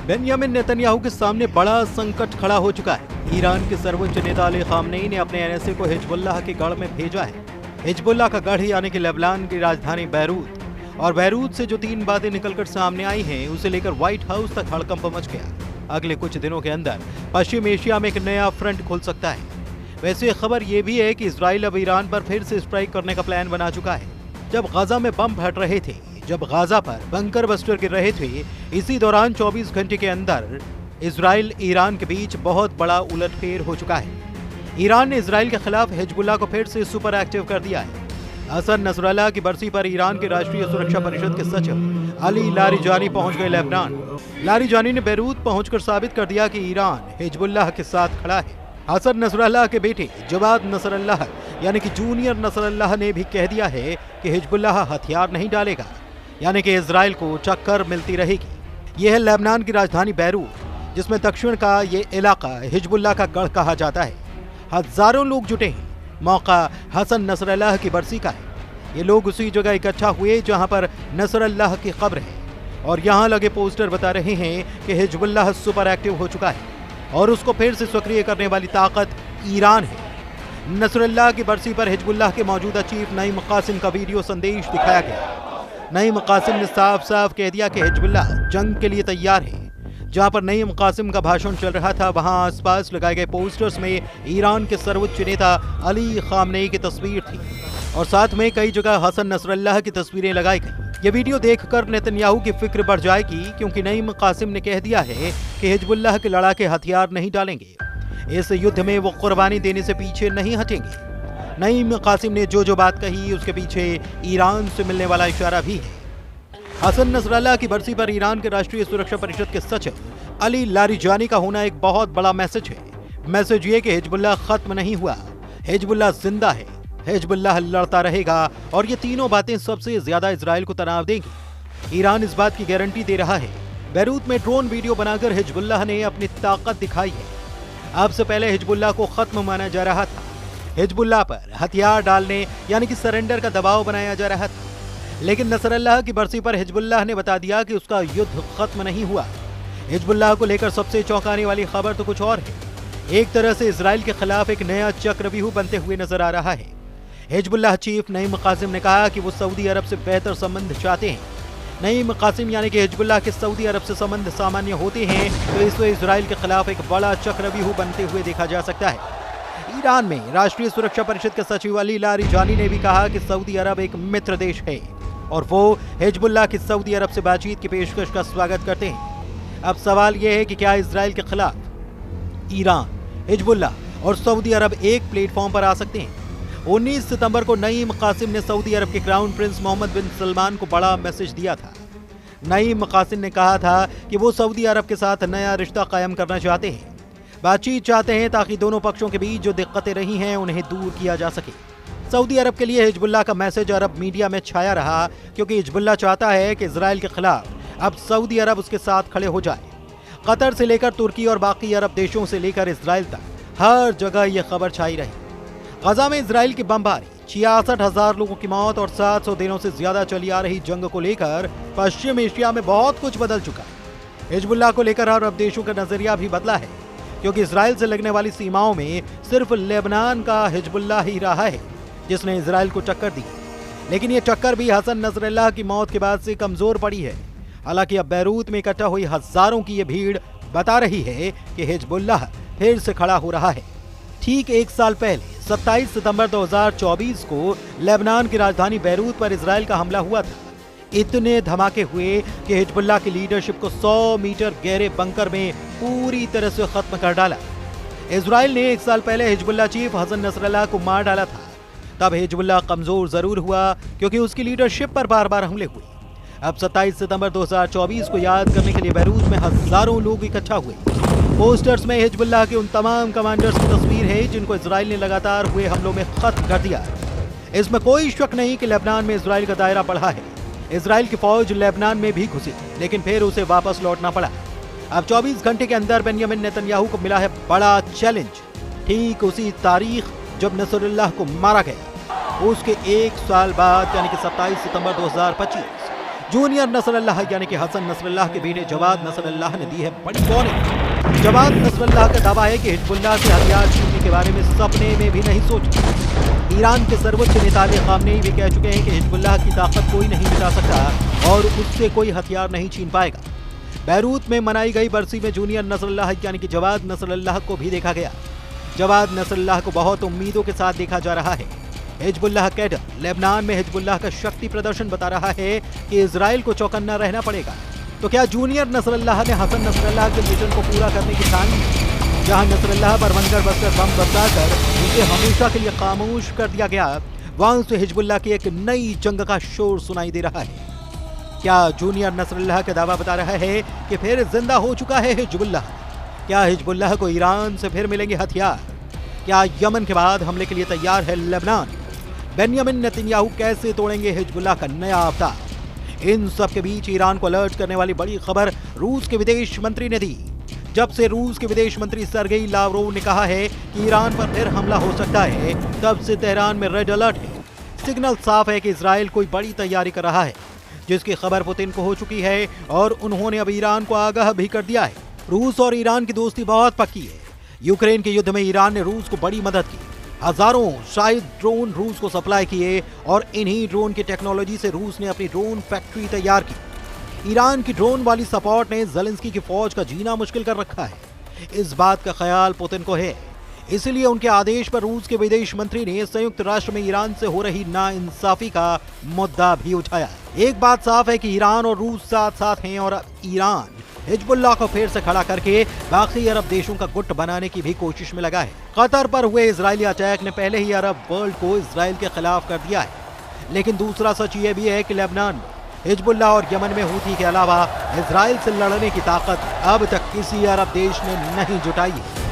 Benjamin Netanyahu के सामने बड़ा संकट खड़ा हो चुका है। ईरान के सर्वोच्च नेता अली खामनेई ने अपने एनएसए को हिजबुल्लाह के गढ़ में भेजा है। हिजबुल्लाह का गढ़ यानी कि लेबनान की राजधानी बैरूत, और बैरूत से जो 3 बातें निकलकर सामने आई हैं उसे लेकर व्हाइट हाउस तक हड़कंप मच गया। अगले कुछ दिनों के अंदर पश्चिम एशिया में एक नया फ्रंट खुल सकता है। वैसे खबर यह भी है कि इजराइल अब ईरान पर फिर से स्ट्राइक करने का प्लान बना चुका है। जब गाजा में बम फट रहे थे, जब गाजा पर बंकर बस्टर गिर रहे थे, इसी दौरान 24 घंटे के अंदर इजराइल ईरान के बीच बहुत बड़ा उलटफेर हो चुका है। ईरान ने इजराइल के खिलाफ हिजबुल्लाह को फिर से सुपर एक्टिव कर दिया है। हसन नसरल्लाह की बरसी पर ईरान के राष्ट्रीय सुरक्षा परिषद के सचिव अली लारिजानी पहुंच गए लेबनान। लारिजानी ने बैरूत पहुंचकर साबित कर दिया कि ईरान हिजबुल्लाह के साथ खड़ा है। हसन नसरल्लाह के बेटे जवाद नसरल्लाह यानी कि जूनियर नसरल्लाह ने भी कह दिया है कि हिजबुल्लाह हथियार नहीं डालेगा, यानी कि इजराइल को टक्कर मिलती रहेगी। यह है लेबनान की राजधानी बैरूत, जिसमें दक्षिण का ये इलाका हिजबुल्लाह का गढ़ कहा जाता है। हजारों लोग जुटे हैं। मौका हसन नसरल्लाह की बरसी का है। ये लोग उसी जगह इकट्ठा हुए जहां पर नसरल्लाह की कब्र है, और यहां लगे पोस्टर बता रहे हैं कि हिजबुल्लाह सुपर एक्टिव हो चुका है और उसको फिर से सक्रिय करने वाली ताकत ईरान है। नसरल्लाह की बरसी पर हिजबुल्लाह के मौजूदा चीफ नईम कासिम का वीडियो संदेश दिखाया गया। नईम कासिम ने साफ साफ कह दिया कि हिजबुल्लाह जंग के लिए तैयार है। जहां पर नईम कासिम का भाषण चल रहा था, वहां आसपास लगाए गए पोस्टर्स में ईरान के सर्वोच्च नेता अली खामनेई की तस्वीर थी, और साथ में कई जगह हसन नसरल्लाह की तस्वीरें लगाई गई। ये वीडियो देखकर नेतन्याहू की फिक्र बढ़ जाएगी, क्योंकि नईम कासिम ने कह दिया है कि हिजबुल्लाह के लड़ाके हथियार नहीं डालेंगे। इस युद्ध में वो कुर्बानी देने से पीछे नहीं हटेंगे। नईम कासिम ने जो बात कही उसके पीछे ईरान से मिलने वाला इशारा भी है। हसन नसरल्लाह की बरसी पर ईरान के राष्ट्रीय सुरक्षा परिषद के सचिव अली लारिजानी का होना एक बहुत बड़ा मैसेज है। मैसेज ये कि हिजबुल्लाह खत्म नहीं हुआ, हिजबुल्लाह जिंदा है, हिजबुल्लाह लड़ता रहेगा, और ये तीनों बातें सबसे ज्यादा इजराइल को तनाव देंगी। ईरान इस बात की गारंटी दे रहा है। बैरूत में ड्रोन वीडियो बनाकर हिजबुल्लाह ने अपनी ताकत दिखाई है। अब से पहले हिजबुल्लाह को खत्म माना जा रहा था। हिजबुल्लाह पर हथियार डालने यानी कि सरेंडर का दबाव बनाया जा रहा था, लेकिन नसरल्लाह की बरसी पर हिजबुल्लाह ने बता दिया कि उसका युद्ध खत्म नहीं हुआ। हिजबुल्लाह को लेकर सबसे चौंकाने वाली खबर तो कुछ और है। एक तरह से इजराइल के खिलाफ एक नया चक्रव्यूह बनते हुए नजर आ रहा है। हिजबुल्लाह चीफ नईम कासिम ने कहा कि वो सऊदी अरब से बेहतर संबंध चाहते हैं। नईम कासिम यानी कि हिजबुल्लाह के सऊदी अरब से संबंध सामान्य होते हैं, तो इसमें इजराइल के खिलाफ एक बड़ा चक्रव्यूह बनते हुए देखा जा सकता है। ईरान में राष्ट्रीय सुरक्षा परिषद के सचिव अली लारिजानी ने भी कहा कि सऊदी अरब एक मित्र देश है और वो हिजबुल्लाह की सऊदी अरब से बातचीत की पेशकश का स्वागत करते हैं। अब सवाल यह है कि क्या इजराइल के खिलाफ ईरान, हिजबुल्लाह और सऊदी अरब एक प्लेटफॉर्म पर आ सकते हैं? 19 सितंबर को नईम कासिम ने सऊदी अरब के क्राउन प्रिंस मोहम्मद बिन सलमान को बड़ा मैसेज दिया था। नईम कासिम ने कहा था कि वो सऊदी अरब के साथ नया रिश्ता कायम करना चाहते हैं, बातचीत चाहते हैं, ताकि दोनों पक्षों के बीच जो दिक्कतें रही हैं उन्हें दूर किया जा सके। सऊदी अरब के लिए हिजबुल्लाह का मैसेज अरब मीडिया में छाया रहा, क्योंकि हिजबुल्लाह चाहता है कि इजराइल के खिलाफ अब सऊदी अरब उसके साथ खड़े हो जाए। कतर से लेकर तुर्की और बाकी अरब देशों से लेकर इजराइल तक हर जगह यह खबर छाई रही। गजा में इजराइल की बमबारी, 66,000 लोगों की मौत और 700 दिनों से ज्यादा चली आ रही जंग को लेकर पश्चिम एशिया में बहुत कुछ बदल चुका है। हिजबुल्लाह को लेकर अरब देशों का नजरिया भी बदला है, क्योंकि इजराइल से लगने वाली सीमाओं में सिर्फ लेबनान का हिजबुल्लाह ही रहा है जिसने इजराइल को टक्कर दी। लेकिन ये टक्कर भी हसन नसरल्लाह की मौत के बाद से कमजोर पड़ी है। हालांकि अब बैरूत में इकट्ठा हुई हजारों की ये भीड़ बता रही है कि हिजबुल्लाह फिर से खड़ा हो रहा है। ठीक एक साल पहले 27 सितंबर 2024 को लेबनान की राजधानी बैरूत पर इजराइल का हमला हुआ था। इतने धमाके हुए कि हिजबुल्लाह की लीडरशिप को 100 मीटर गहरे बंकर में पूरी तरह से खत्म कर डाला। इजराइल ने एक साल पहले हिजबुल्लाह चीफ हसन नसरल्लाह को मार डाला था। तब हिजबुल्लाह कमजोर जरूर हुआ, क्योंकि उसकी लीडरशिप पर बार बार हमले हुए। अब 27 सितंबर 2024 को याद करने के लिए बैरूत में हजारों लोग इकट्ठा हुए। पोस्टर्स में हिजबुल्लाह के उन तमाम कमांडर्स की तस्वीर है जिनको इजराइल ने लगातार हुए हमलों में खत्म कर दिया। इसमें कोई शक नहीं कि लेबनान में इजराइल का दायरा बढ़ा है। इजराइल की फौज लेबनान में भी घुसी, लेकिन फिर उसे वापस लौटना पड़ा। अब 24 घंटे के अंदर बेंयामिन नेतन्याहू को मिला है बड़ा चैलेंज। ठीक उसी तारीख जब नसरुल्लाह को मारा गया, उसके एक साल बाद यानी कि 27 सितंबर 2025 जूनियर नसरल्लाह यानी कि हसन नसरल्लाह के बेटे जवाद नसरल्लाह ने दी है बड़ी वार्निंग। जवाद नसरल्लाह का दावा है कि हिजबुल्लाह से हथियार छीनने के बारे में सपने में भी नहीं सोचा। ईरान के सर्वोच्च नेता अली खामनेई भी कह चुके हैं कि हिजबुल्लाह की ताकत कोई नहीं मिटा सकता और उससे कोई हथियार नहीं छीन पाएगा। बैरूत में मनाई गई बरसी में जूनियर नसरल्लाह यानी कि जवाद नसरल्लाह को भी देखा गया। जवाद नसरल्लाह को बहुत उम्मीदों के साथ देखा जा रहा है। हिजबुल्लाह कैडर लेबनान में हिजबुल्लाह का शक्ति प्रदर्शन बता रहा है कि इजराइल को चौकन्ना रहना पड़ेगा। तो क्या जूनियर नसरल्लाह ने हसन नसरल्लाह के मिशन को पूरा करने की ठानी? जहां नसरल्लाह पर बंकर बस्तर बम बरसाकर उसे हमेशा के लिए खामोश कर दिया गया, वहां से हिजबुल्लाह की एक नई जंग का शोर सुनाई दे रहा है। क्या जूनियर नसरल्लाह का दावा बता रहा है कि फिर जिंदा हो चुका है हिजबुल्लाह? क्या हिजबुल्लाह को ईरान से फिर मिलेंगे हथियार? क्या यमन के बाद हमले के लिए तैयार है लेबनान? बेंयामिन नेतन्याहू कैसे तोड़ेंगे हिजबुल्लाह का नया अवतार? इन सब के बीच ईरान को अलर्ट करने वाली बड़ी खबर रूस के विदेश मंत्री ने दी। जब से रूस के विदेश मंत्री सर्गेई लावरोव ने कहा है कि ईरान पर फिर हमला हो सकता है, तब से तेहरान में रेड अलर्ट है। सिग्नल साफ है कि इजराइल कोई बड़ी तैयारी कर रहा है, जिसकी खबर पुतिन को हो चुकी है और उन्होंने अब ईरान को आगाह भी कर दिया है। रूस और ईरान की दोस्ती बहुत पक्की है। यूक्रेन के युद्ध में ईरान ने रूस को बड़ी मदद की। हजारों शायद ड्रोन रूस को सप्लाई किए और इन्हीं ड्रोन की टेक्नोलॉजी से रूस ने अपनी ड्रोन फैक्ट्री तैयार की। ईरान की ड्रोन वाली सपोर्ट ने ज़ेलेंस्की की फौज का जीना मुश्किल कर रखा है। इस बात का ख्याल पुतिन को है, इसलिए उनके आदेश पर रूस के विदेश मंत्री ने संयुक्त राष्ट्र में ईरान से हो रही नाइंसाफी का मुद्दा भी उठाया। एक बात साफ है कि ईरान और रूस साथ साथ हैं और ईरान हिजबुल्लाह को फिर से खड़ा करके बाकी अरब देशों का गुट बनाने की भी कोशिश में लगा है। कतर पर हुए इजरायली अटैक ने पहले ही अरब वर्ल्ड को इजराइल के खिलाफ कर दिया है, लेकिन दूसरा सच ये भी है कि लेबनान में हिजबुल्लाह और यमन में हूथी के अलावा इजराइल से लड़ने की ताकत अब तक किसी अरब देश ने नहीं जुटाई है।